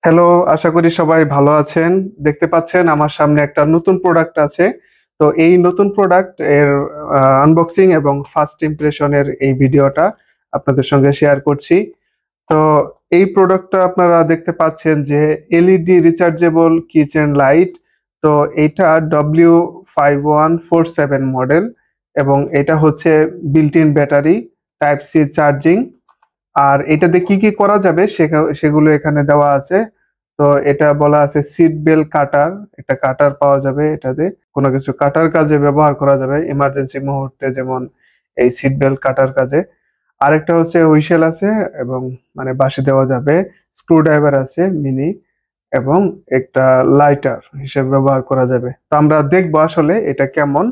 Hello, আশা করি সবাই ভালো আছেন। দেখতে পাচ্ছেন আমার সামনে একটা নতুন প্রোডাক্ট আছে। তো এই নতুন প্রোডাক্ট এর আনবক্সিং এবং ফার্স্ট ইমপ্রেশন এর এই ভিডিওটা আপনাদের সঙ্গে শেয়ার করছি। তো এই প্রোডাক্টটা আপনারা দেখতে পাচ্ছেন যে এলইডি রিচার্জেবল কিচেন লাইট। তো এটা W5147 মডেল এবং এটা হচ্ছে built in battery, type C charging. আর এটাতে কি কি করা যাবে সেগুলো এখানে দেওয়া আছে। তো এটা বলা আছে সিট বেল্ট কাটার, একটা কাটার পাওয়া যাবে এটাতে, কোনো কিছু কাটার কাজে ব্যবহার করা যাবে ইমার্জেন্সি মুহূর্তে, যেমন এই সিট বেল্ট কাটার কাজে। আরেকটা হচ্ছে হুইসেল আছে এবং মানে বাঁশি দেওয়া যাবে। স্ক্রু ড্রাইভার আছে মিনি এবং একটা লাইটার হিসেবে ব্যবহার করা যাবে। তো আমরা দেখবো আসলে এটা কেমন।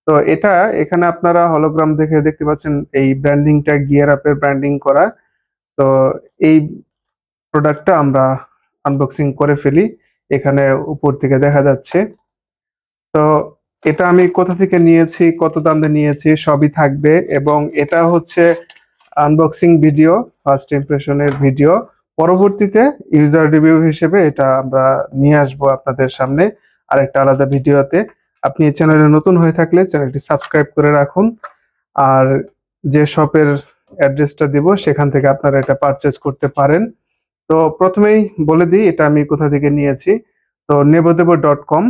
তো এটা এখানে আপনারা হলোগ্রাম দেখে দেখতে পাচ্ছেন, এই ব্র্যান্ডিংটা গিয়ার আপের ব্র্যান্ডিং করা। তো এই প্রোডাক্টটা আমরা আনবক্সিং করে ফেলি। এখানে উপর থেকে দেখা যাচ্ছে। তো এটা আমি কোথা থেকে নিয়েছি, কত দাম দিয়ে নিয়েছি সবই থাকবে, এবং এটা হচ্ছে আনবক্সিং ভিডিও, ফার্স্ট ইমপ্রেশনের ভিডিও। পরবর্তীতে ইউজার রিভিউ হিসেবে এটা আমরা নিয়ে আসবো আপনাদের সামনে আরেকটা আলাদা ভিডিওতে। আপনি এই চ্যানেলে নতুন হয়ে থাকলে চ্যানেলটি সাবস্ক্রাইব করে রাখুন। আর যে শপের অ্যাড্রেসটা দিব সেখান থেকে আপনারা এটা পারচেজ করতে পারেন। তো প্রথমেই বলে দিই এটা আমি কোথা থেকে নিয়েছি। তো নেবোদেবো.com,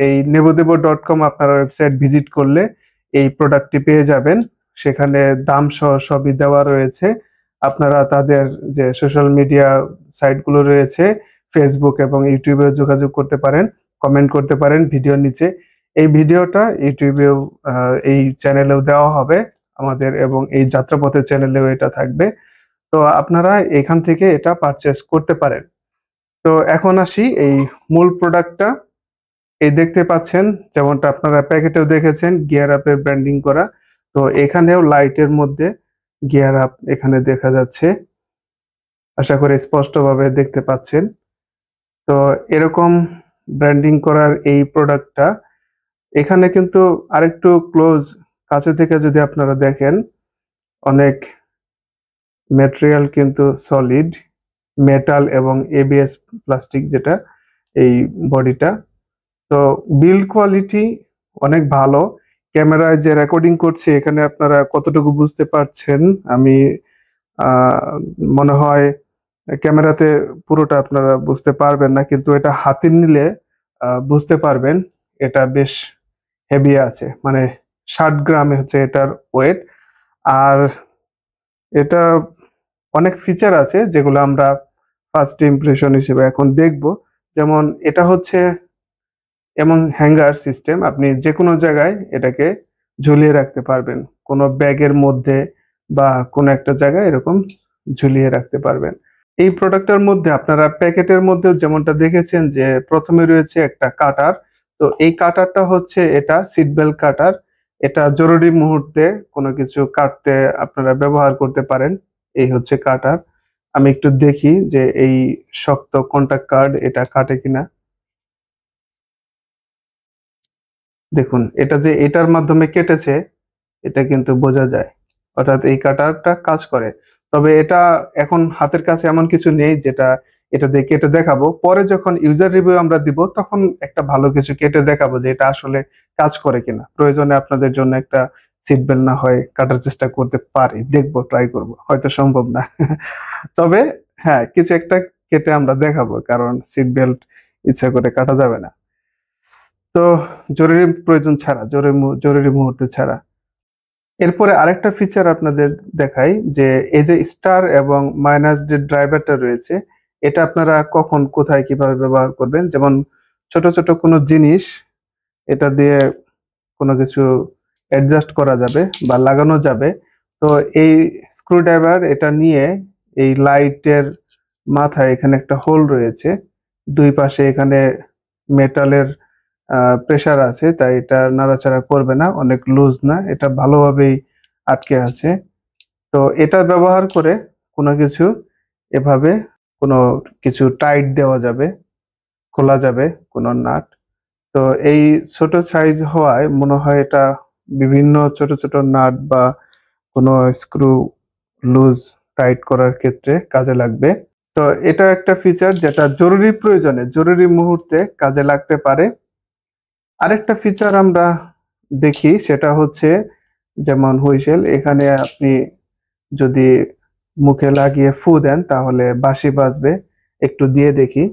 এই নেবোদেবো.com আপনারা ওয়েবসাইট ভিজিট করলে এই প্রোডাক্টটি পেয়ে যাবেন। সেখানে দাম সহ সবই দেওয়া রয়েছে। আপনারা তাদের যে সোশ্যাল মিডিয়া সাইটগুলো রয়েছে, ফেসবুক এবং ইউটিউবে যোগাযোগ করতে পারেন, কমেন্ট করতে পারেন ভিডিওর নিচে। এই ভিডিওটা ইউটিউবেও এই চ্যানেলেও দেওয়া হবে আমাদের, এবং এই যাত্রাপথের চ্যানেলেও এটা থাকবে। তো আপনারা এখান থেকে এটা পারচেস করতে পারেন। তো এখন আসি এই মূল প্রোডাক্টটা। এই দেখতে পাচ্ছেন, যেমনটা আপনারা প্যাকেটেও দেখেছেন গিয়ার আপের ব্র্যান্ডিং করা। তো এখানেও লাইটের মধ্যে গিয়ার আপ এখানে দেখা যাচ্ছে, আশা করি স্পষ্টভাবে দেখতে পাচ্ছেন। তো এরকম ব্র্যান্ডিং করার এই প্রোডাক্টটা এখানে কিন্তু আরেকটু ক্লোজ কাছে থেকে যদি আপনারা দেখেন, অনেক ম্যাটেরিয়াল কিন্তু সলিড মেটাল এবং এবিএস প্লাস্টিক, যেটা এই বডিটা। তো বিল্ড কোয়ালিটি অনেক ভালো। ক্যামেরায় যে রেকর্ডিং করছে এখানে আপনারা কতটুকু বুঝতে পারছেন আমি আহ, মনে হয় ক্যামেরাতে পুরোটা আপনারা বুঝতে পারবেন না, কিন্তু এটা হাতে নিলে বুঝতে পারবেন। এটা বেশ হেভি আছে, মানে 60 গ্রামে হচ্ছে এটার ওয়েট। আর এটা অনেক ফিচার আছে যেগুলো আমরা ফার্স্ট ইমপ্রেশন হিসেবে এখন দেখব। যেমন এটা হচ্ছে এমন হ্যাঙ্গার সিস্টেম, আপনি যে কোনো জায়গায় এটাকে ঝুলিয়ে রাখতে পারবেন, কোনো ব্যাগের মধ্যে বা কোনো একটা জায়গায় এরকম ঝুলিয়ে রাখতে পারবেন। এই প্রোডাক্টের মধ্যে আপনারা প্যাকেটের মধ্যে যেমনটা দেখেছেন যে প্রথমে রয়েছে একটা কাটার। তো এই কাটারটা হচ্ছে এটা সিট বেল্ট কাটার। এটা জরুরি মুহূর্তে কোনো কিছু কাটতে আপনারা ব্যবহার করতে পারেন। এই হচ্ছে কাটার। আমি একটু দেখি যে এই শক্ত কন্টাক্ট কার্ড এটা কাটে কিনা। দেখুন, এটা যে এটার মাধ্যমে কেটেছে এটা কিন্তু বোঝা যায়, অর্থাৎ এই কাটারটা কাজ করে। তবে এটা এখন হাতের কাছে এমন কিছু নেই যেটা এটা দিয়ে কেটে দেখাবো। পরে যখন ইউজার রিভিউ আমরা দিব তখন একটা ভালো কিছু কেটে দেখাবো যে এটা আসলে কাজ করে কিনা। প্রয়োজনে আপনাদের জন্য একটা সিট বেল্ট না হয় কাটার চেষ্টা করতে পারি, দেখবো, ট্রাই করব, হয়তো সম্ভব না। তবে হ্যাঁ, কিছু একটা কেটে আমরা দেখাবো, কারণ সিট বেল্ট ইচ্ছা করে কাটা যাবে না। তো জরুরি প্রয়োজন ছাড়া, জরুরি মুহূর্তে ছাড়া। এরপরে আরেকটা ফিচার আপনাদের দেখাই, যে এই যে স্টার এবং মাইনাস যে ড্রাইভারটা রয়েছে, এটা আপনারা কখন কোথায় কিভাবে ব্যবহার করবেন। যেমন ছোট ছোট কোনো জিনিস এটা দিয়ে কোনো কিছু অ্যাডজাস্ট করা যাবে বা লাগানো যাবে। তো এই স্ক্রু ড্রাইভার এটা নিয়ে এই লাইটের মাথায় এখানে একটা হোল রয়েছে, দুই পাশে এখানে মেটালের প্রেসার আছে, তাই এটা নাড়াচাড়া করবে না, অনেক লুজ না, এটা ভালোভাবেই আটকে আছে। তো এটা ব্যবহার করে কোনো কিছু এভাবে কোনো কিছু টাইট দেওয়া যাবে, খোলা যাবে কোনো নাট। তো এই ছোট সাইজ হওয়ায় মনে হয় এটা বিভিন্ন ছোট ছোট নাট বা কোনো স্ক্রু লুজ টাইট করার ক্ষেত্রে কাজে লাগবে। তো এটা একটা ফিচার যেটা জরুরি প্রয়োজনে জরুরি মুহূর্তে কাজে লাগতে পারে। আরেকটা ফিচার আমরা দেখি সেটা হচ্ছে যেমন হুইসেল, এখানে আপনি যদি মুখে লাগিয়ে ফু দেন তাহলে বাঁশি বাজবে। একটু দিয়ে দেখি।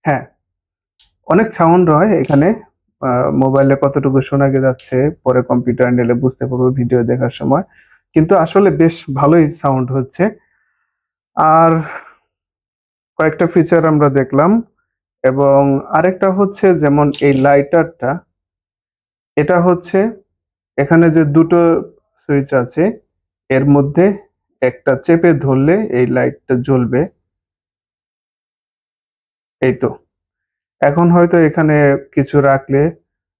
হ্যাঁ, অনেক সাউন্ড হয় এখানে। মোবাইলে কতটুকু শোনা যাচ্ছে পরে কম্পিউটার নিলে বুঝতে পারবো ভিডিও দেখার সময়, কিন্তু আসলে বেশ ভালোই সাউন্ড হচ্ছে। আর কয়েকটা ফিচার আমরা দেখলাম, এবং আরেকটা হচ্ছে যেমন এই লাইটারটা, এটা হচ্ছে এখানে যে দুটো সুইচ আছে এর মধ্যে একটা চেপে ধরলে এই লাইটটা জ্বলবে। এই তো, এখন হয়তো এখানে কিছু রাখলে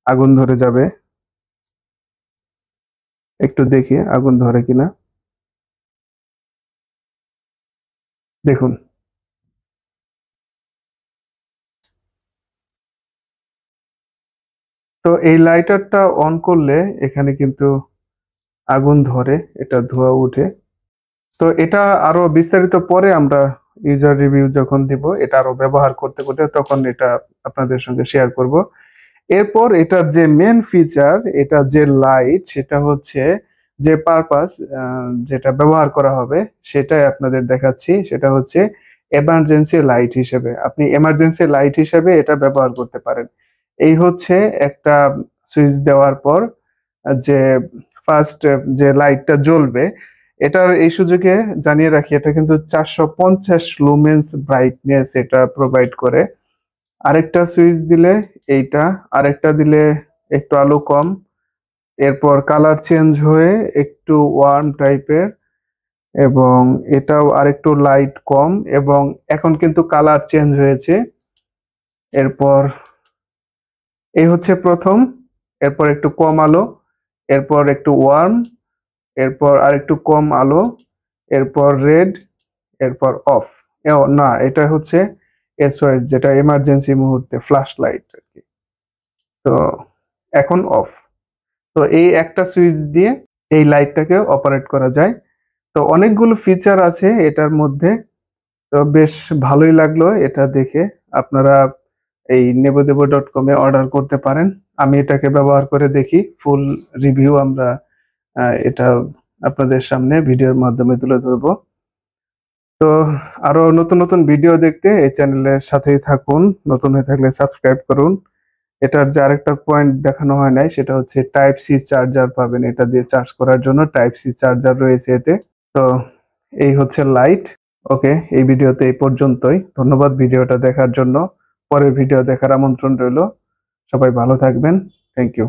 আগুন ধরে যাবে। একটু দেখি আগুন ধরে কিনা। দেখুন, তো এই লাইটারটা অন করলে এখানে কিন্তু আগুন ধরে, এটা ধোঁয়া উঠে। তো এটা আরো বিস্তারিত পরে আমরা ইউজার রিভিউ যখন দিব, এটা আরো ব্যবহার করতে করতে তখন এটা আপনাদের সঙ্গে শেয়ার করব। এরপর এটার যে মেন ফিচার, এটা যে লাইট, সেটা হচ্ছে যে পারপাস, যেটা ব্যবহার করা হবে সেটাই আপনাদের দেখাচ্ছি। সেটা হচ্ছে এমার্জেন্সি লাইট হিসেবে, আপনি এমার্জেন্সি লাইট হিসেবে এটা ব্যবহার করতে পারেন। এই হচ্ছে একটা সুইচ দেওয়ার পর যে ফার্স্ট যে লাইটটা জ্বলবে, এটার এই সুযোগে জানিয়ে রাখি এটা কিন্তু 450 লুমেন্স ব্রাইটনেস এটা প্রোভাইড করে। আরেকটা সুইচ দিলে এইটা, আরেকটা দিলে একটু আলো কম, এরপর কালার চেঞ্জ হয়ে একটু ওয়ার্ম টাইপের, এবং এটাও আরেকটু লাইট কম, এবং এখন কিন্তু কালার চেঞ্জ হয়েছে। এরপর এই হচ্ছে প্রথম, এরপর একটু কম আলো, এরপর একটু ওয়ার্ম, এরপর আরেকটু কম আলো, এরপর রেড, এরপর অফ। না, এটা হচ্ছে এসওএস, যেটা এমার্জেন্সি মুহূর্তে ফ্ল্যাশ লাইট আর কি। তো এখন অফ। তো এই একটা সুইচ দিয়ে এই লাইটটাকে অপারেট করা যায়। তো অনেকগুলো ফিচার আছে এটার মধ্যে। তো বেশ ভালোই লাগলো এটা দেখে। আপনারা এই নেবোদেবো.com-এ অর্ডার করতে পারেন। আমি এটাকে ব্যবহার করে দেখি, ফুল রিভিউ আমরা এটা আপনাদের সামনে ভিডিওর মাধ্যমে তুলে ধরবো। তো আরো নতুন নতুন ভিডিও দেখতে এই চ্যানেলের সাথেই থাকুন। নতুন হয়ে থাকলে সাবস্ক্রাইব করুন। এটার যে আরেকটা পয়েন্ট দেখানো হয় নাই, সেটা হচ্ছে টাইপ সি চার্জার পাবেন। এটা দিয়ে চার্জ করার জন্য টাইপ সি চার্জার রয়েছে এতে। তো এই হচ্ছে লাইট। ওকে, এই ভিডিওতে এই পর্যন্তই। ধন্যবাদ ভিডিওটা দেখার জন্য। পরের ভিডিও দেখার আমন্ত্রণ রইল। সবাই ভালো থাকবেন। Thank you.